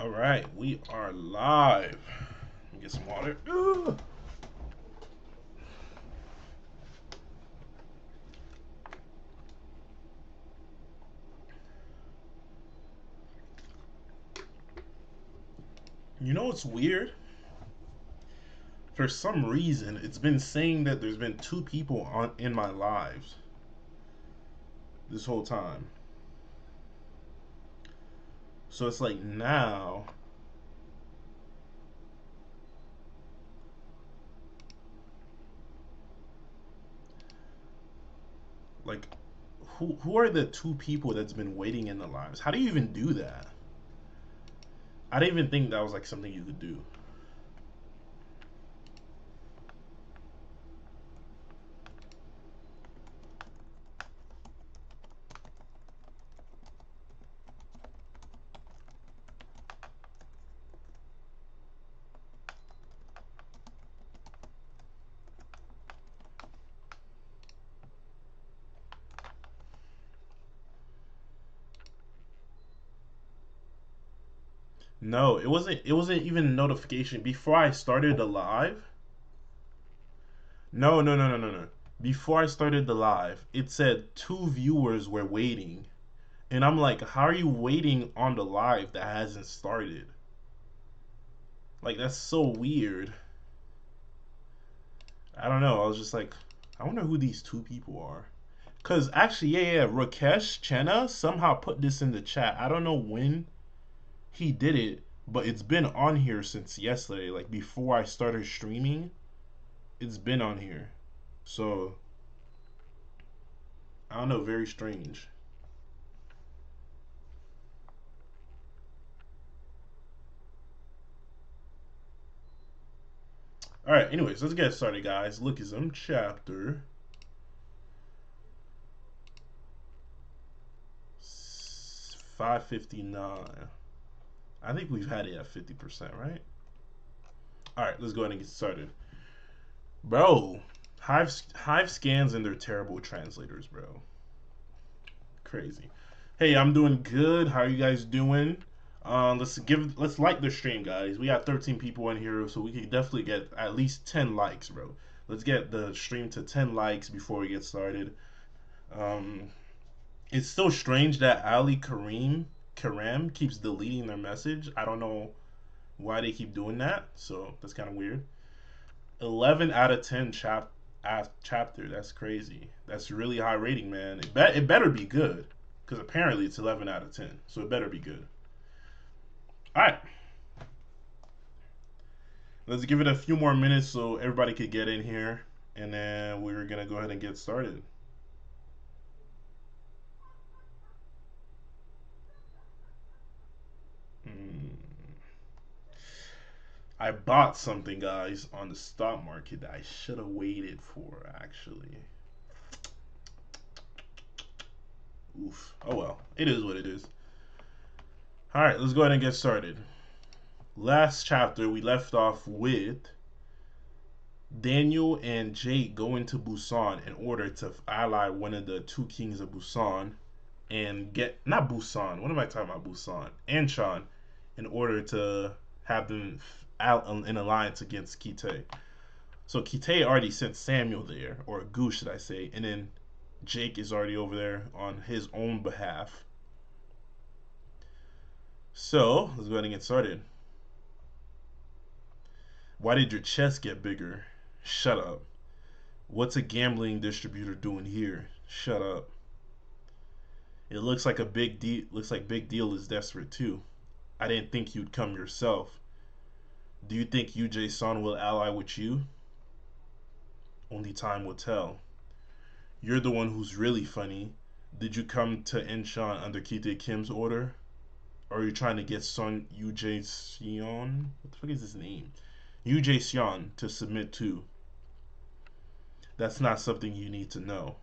All right, we are live. Let me get some water. Ugh. You know what's weird? For some reason, it's been saying that there's been two people on in my lives this whole time. So it's like now, like, who are the two people that's been waiting in the lives? How do you even do that? I didn't even think that was like something you could do. No, it wasn't. It wasn't even a notification before I started the live. No, no, no, no, no, no. Before I started the live, it said two viewers were waiting. And I'm like, how are you waiting on the live that hasn't started? Like, that's so weird. I don't know. I was just like, I wonder who these two people are. Because actually, yeah, Rakesh Chenna somehow put this in the chat. I don't know when he did it, but it's been on here since yesterday. Like, before I started streaming, it's been on here. So, I don't know. Very strange. All right. Anyways, let's get started, guys. Lookism Chapter 559. I think we've had it at 50%, right? All right. Let's go ahead and get started, bro. Hive scans and their terrible translators, bro. Crazy. Hey, I'm doing good. How are you guys doing? Let's like the stream, guys. We got 13 people in here, so we could definitely get at least 10 likes, bro. Let's get the stream to 10 likes before we get started. Um, it's so strange that Ali Karam keeps deleting their message. I don't know why they keep doing that, so that's kind of weird. 11 out of 10 chapter. That's crazy. That's really high rating, man. It better be good because apparently it's 11 out of 10, so it better be good. All right, let's give it a few more minutes so everybody could get in here, and then we're gonna go ahead and get started. Hmm. I bought something, guys, on the stock market that I should have waited for, actually. Oof. Oh well, it is what it is. All right, let's go ahead and get started. Last chapter, we left off with Daniel and Jake going to Busan in order to ally one of the two kings of Busan and get, not Busan, what am I talking about? Busan, Anshan, in order to have them out in alliance against Kite. So Kite already sent Samuel there, or Gu, should I say, and then Jake is already over there on his own behalf. So let's go ahead and get started. Why did your chest get bigger? Shut up. What's a gambling distributor doing here? Shut up. It looks like a big deal. Looks like Big Deal is desperate too. I didn't think you'd come yourself. Do you think Yujae-san will ally with you? Only time will tell. You're the one who's really funny. Did you come to Inshan under Kite Kim's order? Or are you trying to get Son Yujae-seon? What the fuck is his name? Yujae-seon to submit to? That's not something you need to know.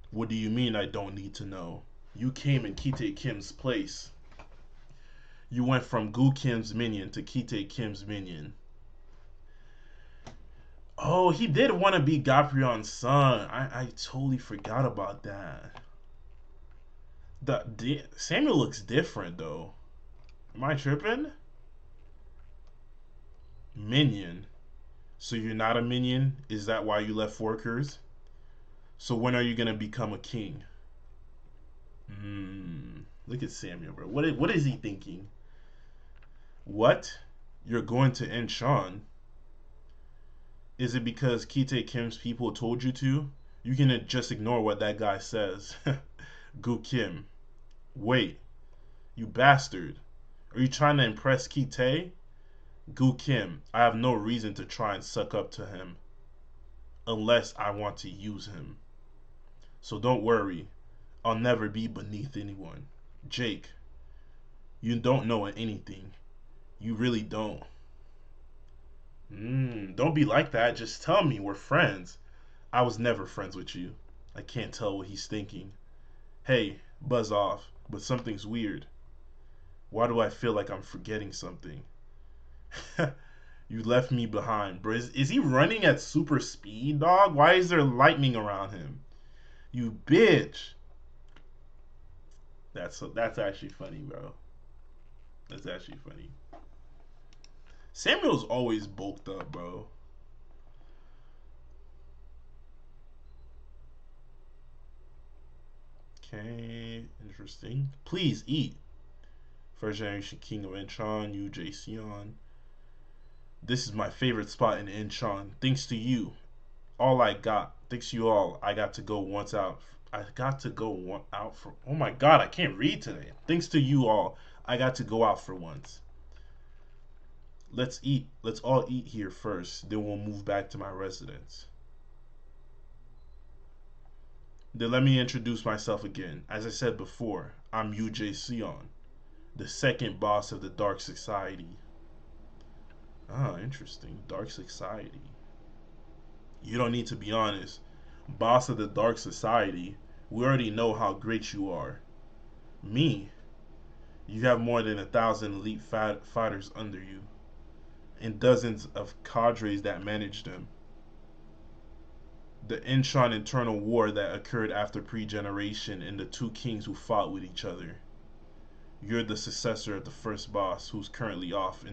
What do you mean I don't need to know? You came in Kite Kim's place. You went from Gu Kim's minion to Kite Kim's minion. Oh, he did want to be Gaprion's son. I totally forgot about that. Samuel looks different though. Am I tripping? Minion. So you're not a minion? Is that why you left workers? So when are you gonna become a king? Look at Samuel, bro. What is he thinking? What? You're going to end Sean? Is it because Kite Kim's people told you to? You can just ignore what that guy says. Gu Kim. Wait, you bastard. Are you trying to impress Kite? Gu Kim, I have no reason to try and suck up to him. Unless I want to use him. So don't worry. I'll never be beneath anyone. Jake, you don't know anything. You really don't. Don't be like that. Just tell me we're friends. I was never friends with you. I can't tell what he's thinking. Hey, buzz off. But something's weird. Why do I feel like I'm forgetting something? You left me behind, bro. Is he running at super speed, dog? Why is there lightning around him? You bitch. That's actually funny, bro. That's actually funny. Samuel's always bulked up, bro. Okay, interesting. Please eat. First generation king of Incheon, Yujae Seon. This is my favorite spot in Incheon. Thanks to you, thanks to you all, I got to go once out. I got to go out for. Oh my god, I can't read today. Thanks to you all, I got to go out for once. Let's eat. Let's all eat here first. Then we'll move back to my residence. Then let me introduce myself again. As I said before, I'm Yujae Seon, the second boss of the Dark Society. Ah, interesting. Dark Society. You don't need to be honest. Boss of the Dark Society, we already know how great you are. Me? You have more than 1,000 elite fighters under you, and dozens of cadres that manage them. The Incheon internal war that occurred after pre-generation and the two kings who fought with each other. You're the successor of the first boss who's currently off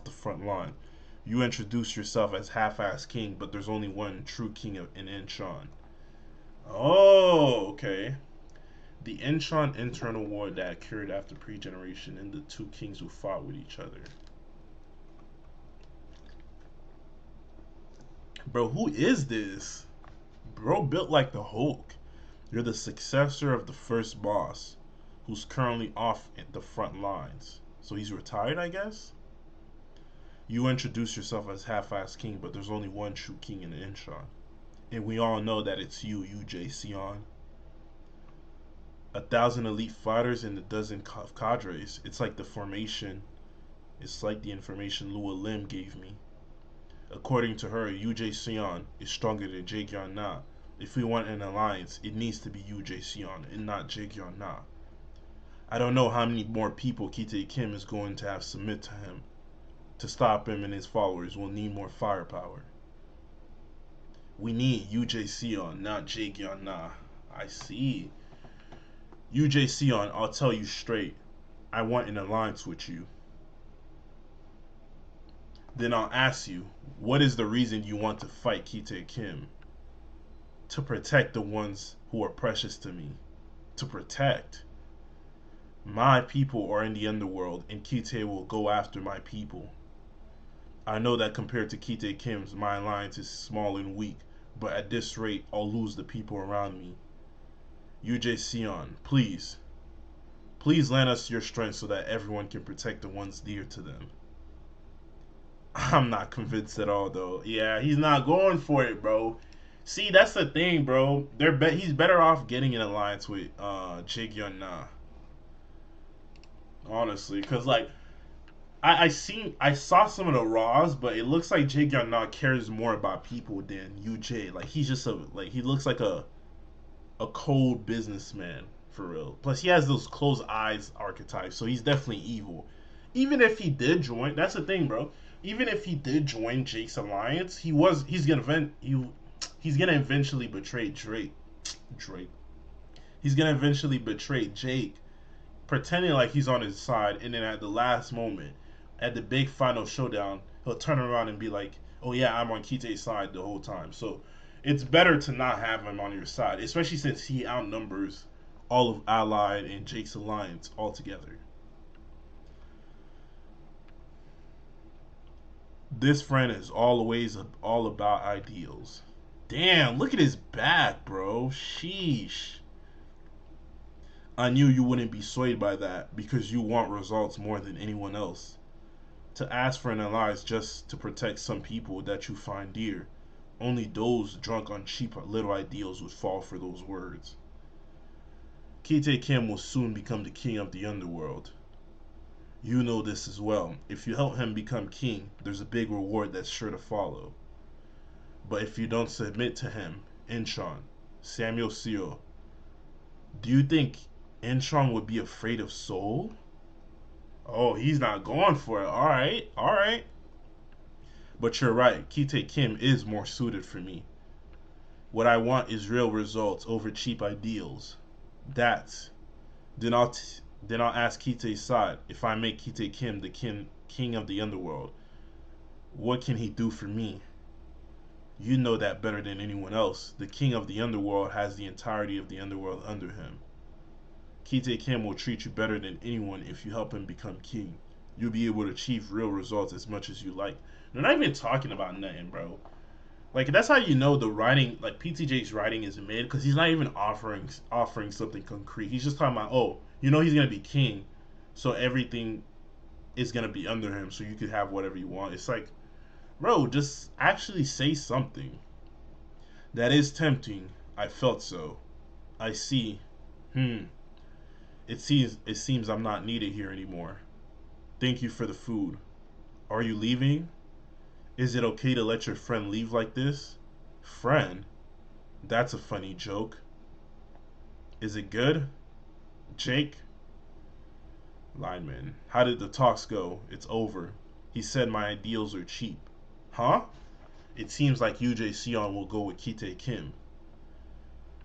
the front line. You introduce yourself as half-ass king, but there's only one true king in Incheon. Oh, okay. The Incheon internal war that occurred after pre-generation and the two kings who fought with each other. Bro, who is this? Bro built like the Hulk. You're the successor of the first boss, who's currently off at the front lines. So he's retired, I guess? You introduce yourself as half-ass king, but there's only one true king in Incheon. And we all know that it's you, Yujae Seon. 1,000 elite fighters and a dozen cadres. It's like the information Lua Lim gave me. According to her, Yujae Seon is stronger than Jaegyeon Na. If we want an alliance, it needs to be Yujae Seon and not Jaegyeon Na. I don't know how many more people Kite Kim is going to have submit to him. To stop him and his followers, we'll need more firepower. We need Yujae Seon, not Jaegyeon Na. I see. Yujae Seon, I'll tell you straight. I want an alliance with you. Then I'll ask you, what is the reason you want to fight Kite Kim? To protect the ones who are precious to me. To protect. My people are in the underworld, and Kite will go after my people. I know that compared to Kite Kim's, my alliance is small and weak, but at this rate, I'll lose the people around me. Yujae Seon, please. Please lend us your strength so that everyone can protect the ones dear to them. I'm not convinced at all, though. Yeah, he's not going for it, bro. See, that's the thing, bro. He's better off getting an alliance with Jaegyeon Na. Honestly, because like I saw some of the raws, but it looks like Jaegyeon Na cares more about people than Yujae. Like he's just he looks like a cold businessman for real. Plus he has those closed eyes archetypes, so he's definitely evil. Even if he did join, that's the thing, bro. Even if he did join Jake's alliance, he's gonna eventually betray Drake. He's gonna eventually betray Jake pretending like he's on his side, and then at the last moment, at the big final showdown, he'll turn around and be like, "Oh yeah, I'm on Kite's side the whole time." So it's better to not have him on your side, especially since he outnumbers all of Allied and Jake's alliance altogether. This friend is always all about ideals. Damn, look at his back, bro. Sheesh. I knew you wouldn't be swayed by that because you want results more than anyone else. To ask for an alliance just to protect some people that you find dear. Only those drunk on cheap little ideals would fall for those words. Kite Kim will soon become the king of the underworld. You know this as well. If you help him become king, there's a big reward that's sure to follow. But if you don't submit to him, Incheon, Samuel Seo, do you think Incheon would be afraid of Seoul? Oh, he's not going for it. Alright, alright. But you're right, Kite Kim is more suited for me. What I want is real results over cheap ideals. That's then I'll ask Kite's side. If I make Kite Kim the king of the underworld, what can he do for me? You know that better than anyone else. The king of the underworld has the entirety of the underworld under him. Kite Kim will treat you better than anyone if you help him become king. You'll be able to achieve real results as much as you like. They're not even talking about nothing, bro. Like that's how you know the writing, like PTJ's writing is mid, because he's not even offering something concrete. He's just talking about, oh, you know he's gonna be king, so everything is gonna be under him, so you could have whatever you want. It's like, bro, just actually say something. That is tempting. I felt so. I see. It seems I'm not needed here anymore. Thank you for the food. Are you leaving? Is it okay to let your friend leave like this? Friend? That's a funny joke. Is it good? Jake? Lineman. How did the talks go? It's over. He said my ideals are cheap. Huh? It seems like Yujae Seon will go with Kite Kim.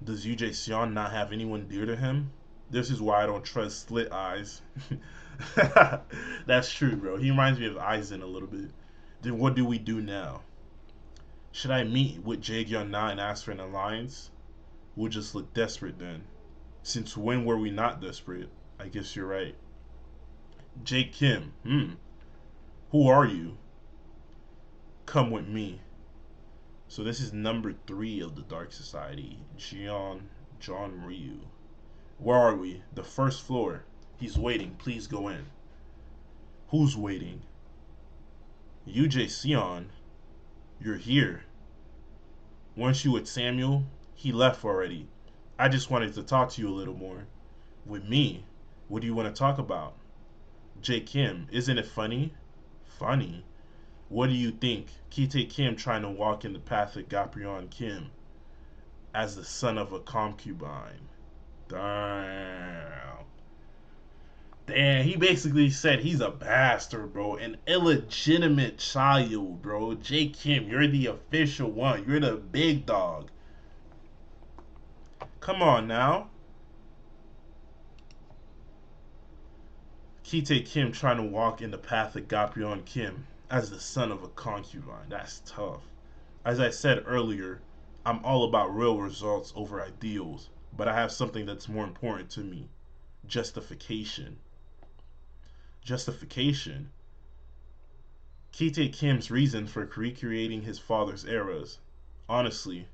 Does Yujae Seon not have anyone dear to him? This is why I don't trust Slit Eyes. That's true, bro. He reminds me of Aizen a little bit. Then what do we do now? Should I meet with Jaegyeon now and ask for an alliance? We'll just look desperate then. Since when were we not desperate? I guess you're right. Jake Kim. Who are you? Come with me. So this is number 3 of the Dark Society. John Ryu. Where are we? The first floor. He's waiting. Please go in. Who's waiting? Yujae Seon. You're here. Weren't you with Samuel? He left already. I just wanted to talk to you a little more. With me? What do you want to talk about? J. Kim, isn't it funny? Funny? What do you think? Kite Kim trying to walk in the path of Gaprion Kim as the son of a concubine. Damn. Damn, he basically said he's a bastard, bro. An illegitimate child, bro. J. Kim, you're the official one. You're the big dog. Come on now. Kite Kim trying to walk in the path of Gaprion Kim as the son of a concubine. That's tough. As I said earlier, I'm all about real results over ideals, but I have something that's more important to me. Justification. Justification? Kite Kim's reason for recreating his father's eras, honestly,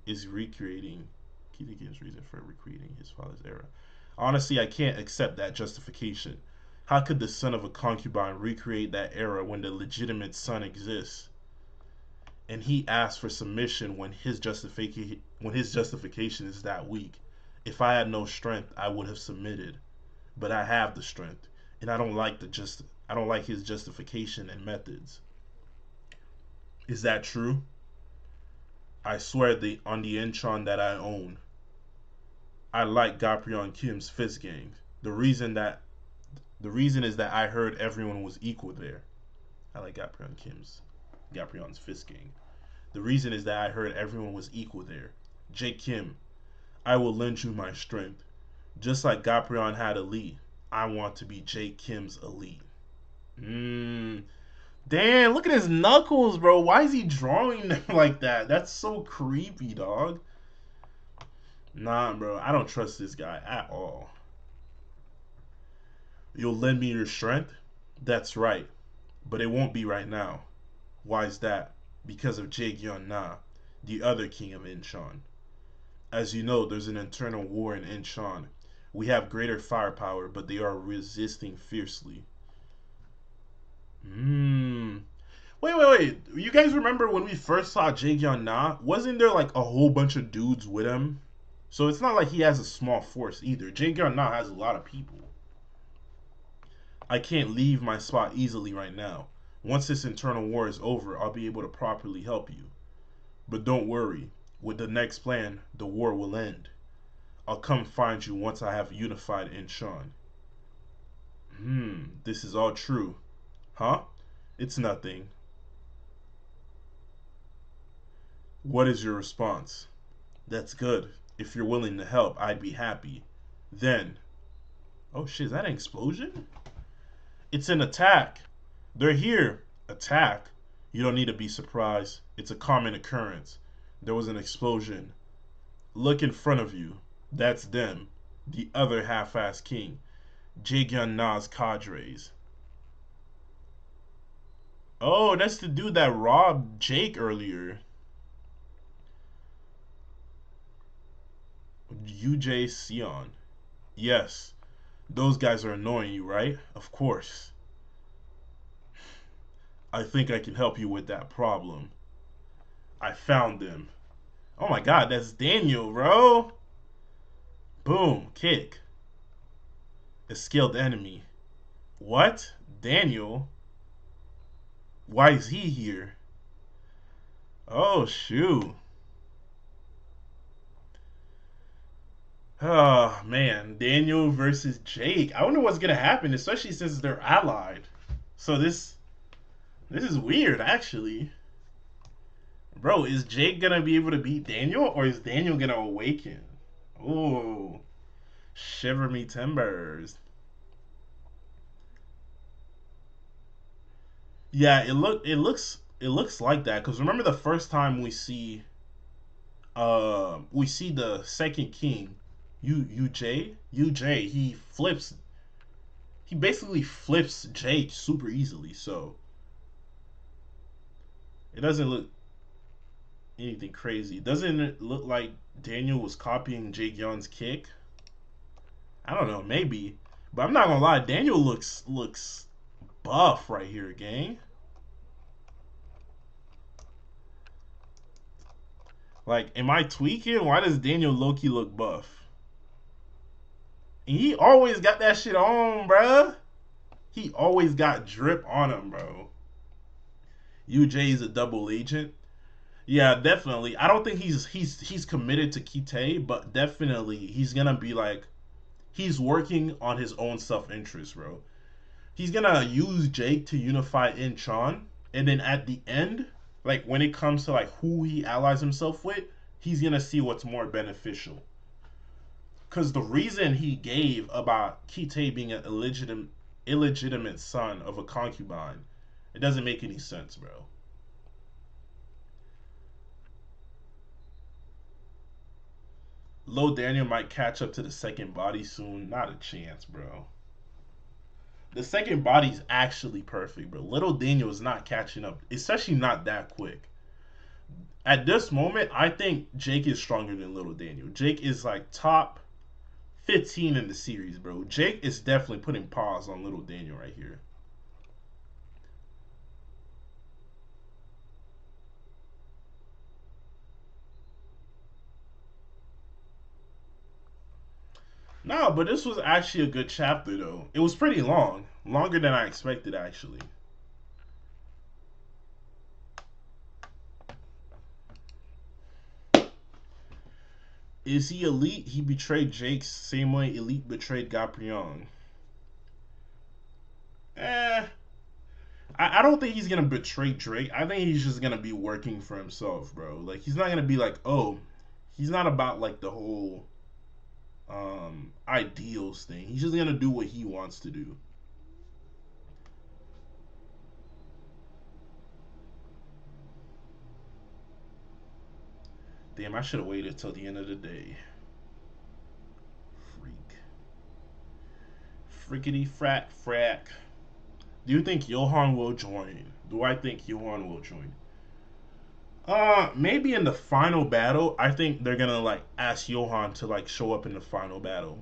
is recreating Kite Kim's reason for recreating his father's era. Honestly, I can't accept that justification. How could the son of a concubine recreate that era when the legitimate son exists? And he asks for submission when his justification is that weak. If I had no strength, I would have submitted. But I have the strength, and I don't like his justification and methods. Is that true? I swear on the Incheon that I own. I like Gaprion Kim's fist gang. The reason is that I heard everyone was equal there. I like Gaprion's fist gang. The reason is that I heard everyone was equal there. Jake Kim, I will lend you my strength. Just like Gaprion had a Lee, I want to be Jake Kim's elite. Damn, look at his knuckles, bro. Why is he drawing them like that? That's so creepy, dog. Nah, bro. I don't trust this guy at all. You'll lend me your strength? That's right. But it won't be right now. Why is that? Because of Jaegyeon Na, the other king of Incheon. As you know, there's an internal war in Incheon. We have greater firepower, but they are resisting fiercely. Wait. You guys remember when we first saw Jaegyeon Na? Wasn't there like a whole bunch of dudes with him? So it's not like he has a small force either. Jaegyeon Na has a lot of people. I can't leave my spot easily right now. Once this internal war is over, I'll be able to properly help you. But don't worry. With the next plan, the war will end. I'll come find you once I have unified Incheon. This is all true. Huh? It's nothing. What is your response? That's good. If you're willing to help, I'd be happy. Then... Oh shit, is that an explosion? It's an attack. They're here. Attack? You don't need to be surprised. It's a common occurrence. There was an explosion. Look in front of you. That's them. The other half-assed king. Jaegyeon Na's cadres. Oh, that's the dude that robbed Jake earlier. Yujae Seon. Yes. Those guys are annoying you, right? Of course. I think I can help you with that problem. I found them. Oh my god, that's Daniel, bro. Boom, kick. A skilled enemy. What? Daniel? Why is he here? Oh, shoot. Oh, man. Daniel versus Jake. I wonder what's going to happen, especially since they're allied. So this is weird, actually. Bro, is Jake going to be able to beat Daniel, or is Daniel going to awaken? Oh, shiver me timbers. Yeah, it looks like that, because remember the first time we see the second king, Yujae, he basically flips Jake super easily, so it doesn't look anything crazy. Doesn't it look like Daniel was copying Jaegyeon's kick? I don't know, maybe. But I'm not gonna lie, Daniel looks buff right here, gang. Like, am I tweaking? Why does Daniel low-key look buff? And he always got that shit on, bruh. He always got drip on him, bro. Yujae's a double agent. Yeah, definitely. I don't think he's committed to Kite, but definitely he's gonna be like, he's working on his own self-interest, bro. He's gonna use Jake to unify Incheon, and then at the end, like when it comes to like who he allies himself with, he's gonna see what's more beneficial. Cause the reason he gave about Kite being an illegitimate son of a concubine, it doesn't make any sense, bro. Low Daniel might catch up to the second body soon. Not a chance, bro. The second body's actually perfect, bro. Little Daniel is not catching up, especially not that quick. At this moment, I think Jake is stronger than Little Daniel. Jake is like top 15 in the series, bro. Jake is definitely putting paws on Little Daniel right here. No, but this was actually a good chapter, though. It was pretty long. Longer than I expected, actually. Is he elite? He betrayed Jake same way Elite betrayed Gaprion. I don't think he's gonna betray Drake. I think he's just gonna be working for himself, bro. Like, he's not gonna be like, oh, he's not about like the whole ideals thing. He's just gonna do what he wants to do. Damn, I should have waited till the end of the day. Freak. Frickety frack frack. Do you think Johan will join? Do I think Johan will join? Maybe in the final battle. I think they're gonna like ask Johan to like show up in the final battle.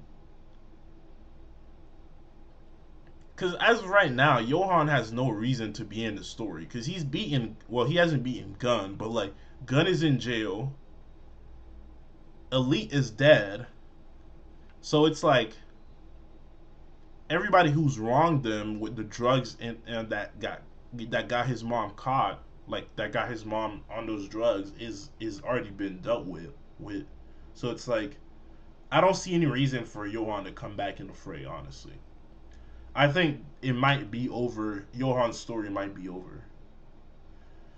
Cause as of right now, Johan has no reason to be in the story. Cause he's beaten. Well, he hasn't beaten Gun, but like Gun is in jail. Elite is dead. So it's like everybody who's wronged them with the drugs and that got his mom caught, like that got his mom on those drugs, is already been dealt with. So it's like I don't see any reason for Johan to come back in the fray. Honestly, I think it might be over. Johan's story might be over.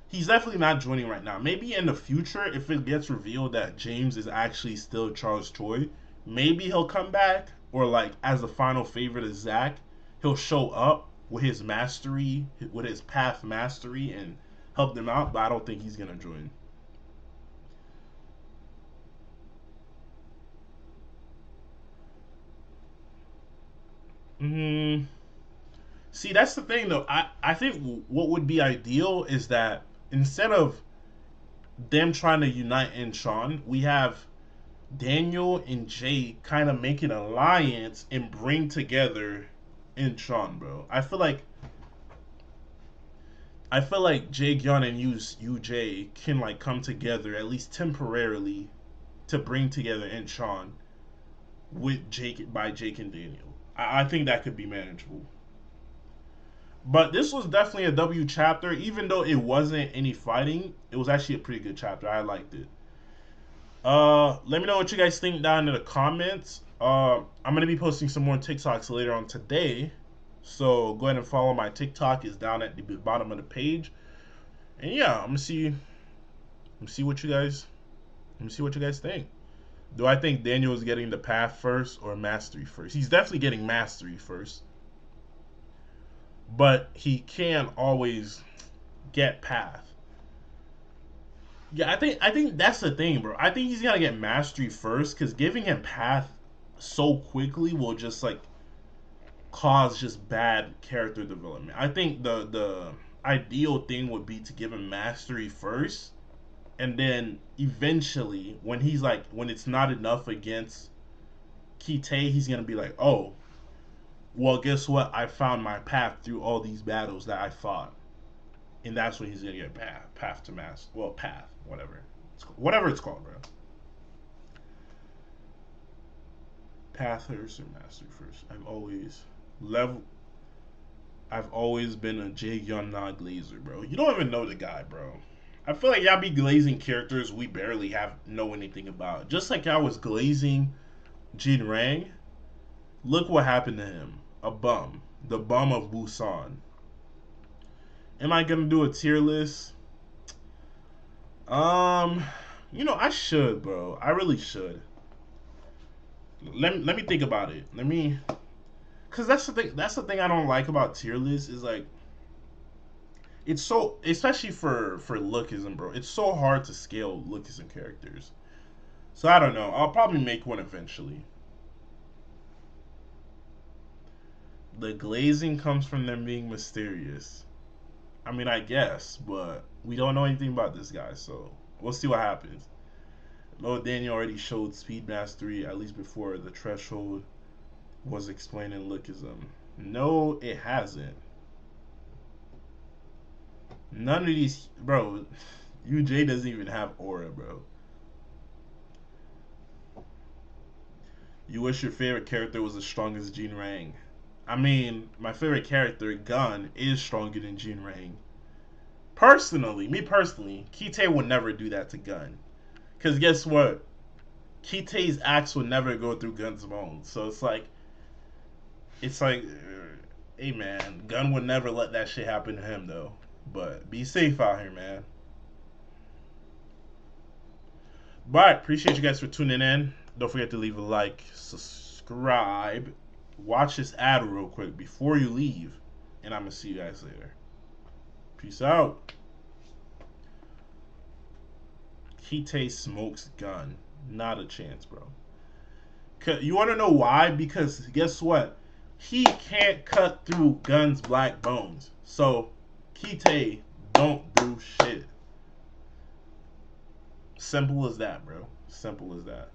He's definitely not joining right now. Maybe in the future, if it gets revealed that James is actually still Charles Choi, maybe he'll come back. Or like as the final favorite of Zack, he'll show up with his mastery, with his path mastery, and help them out. But I don't think he's gonna join. Mm, see, that's the thing though. I think what would be ideal is that instead of them trying to unite in Sean, we have Daniel and Jay kind of make an alliance and bring together in Sean, bro. I feel like Jay Gyeon and Yujae can like come together at least temporarily to bring together in Sean with Jake and Daniel. I think that could be manageable. But this was definitely a W chapter, even though it wasn't any fighting. It was actually a pretty good chapter. I liked it. Let me know what you guys think down in the comments. I'm gonna be posting some more TikToks later on today, so go ahead and follow my TikTok. Is down at the bottom of the page. And yeah, I'm gonna see what you guys, let me see what you guys think. Do I think Daniel is getting the path first or mastery first? He's definitely getting mastery first, but he can always get path. Yeah, I think that's the thing, bro. I think he's gonna get mastery first because giving him path so quickly will just like cause just bad character development. I think the ideal thing would be to give him mastery first, and then eventually, when it's not enough against Kite, he's gonna be like, oh, well, guess what? I found my path through all these battles that I fought, and that's when he's gonna get path to master. Well, path, whatever it's called, bro. Path first or mastery first. Level. I've always been a Jay Young glazer, bro. You don't even know the guy, bro. I feel like y'all be glazing characters we barely know anything about. Just like y'all was glazing Jin Rang. Look what happened to him. A bum. The bum of Busan. Am I gonna do a tier list? I should, bro. I really should. Let me think about it. Cause that's the thing. That's the thing I don't like about tier lists is like, it's so, especially for Lookism, bro. It's so hard to scale Lookism characters. So I don't know. I'll probably make one eventually. The glazing comes from them being mysterious. I mean, I guess, but we don't know anything about this guy, so we'll see what happens. Lord Daniel already showed speed mastery, at least before the threshold was explained in Lookism. No, it hasn't. None of these, bro. UJ doesn't even have aura, bro. You wish your favorite character was as strong as Jin Rang. I mean, my favorite character, Gun, is stronger than Jin Rang. Me personally, Kite would never do that to Gun. Because guess what? Kite's axe would never go through Gun's bones. So it's like, hey man, Gun would never let that shit happen to him though. But be safe out here, man. But appreciate you guys for tuning in. Don't forget to leave a like, subscribe, watch this ad real quick before you leave, and I'm gonna see you guys later. Peace out. Kite smokes gun. Not a chance, bro. You want to know why? Because guess what? He can't cut through Gun's black bones. So, Kite don't do shit. Simple as that, bro. Simple as that.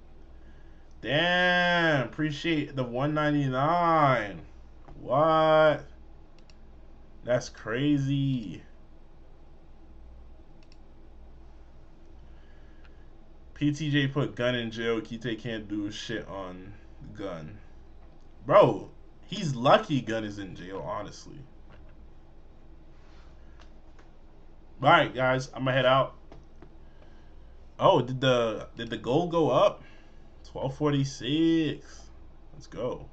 Damn. Appreciate the $1.99. What? That's crazy. PTJ put Gun in jail. Kite can't do shit on Gun. Bro, he's lucky Gun is in jail, honestly. Alright, guys, I'm gonna head out. Oh, did the gold go up? 1246. Let's go.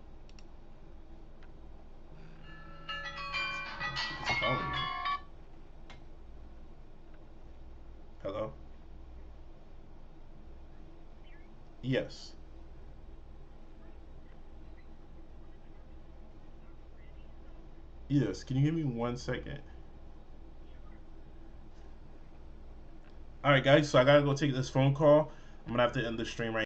Hello? Yes. Yes. Can you give me 1 second? Alright, guys, so I gotta go take this phone call. I'm gonna have to end the stream right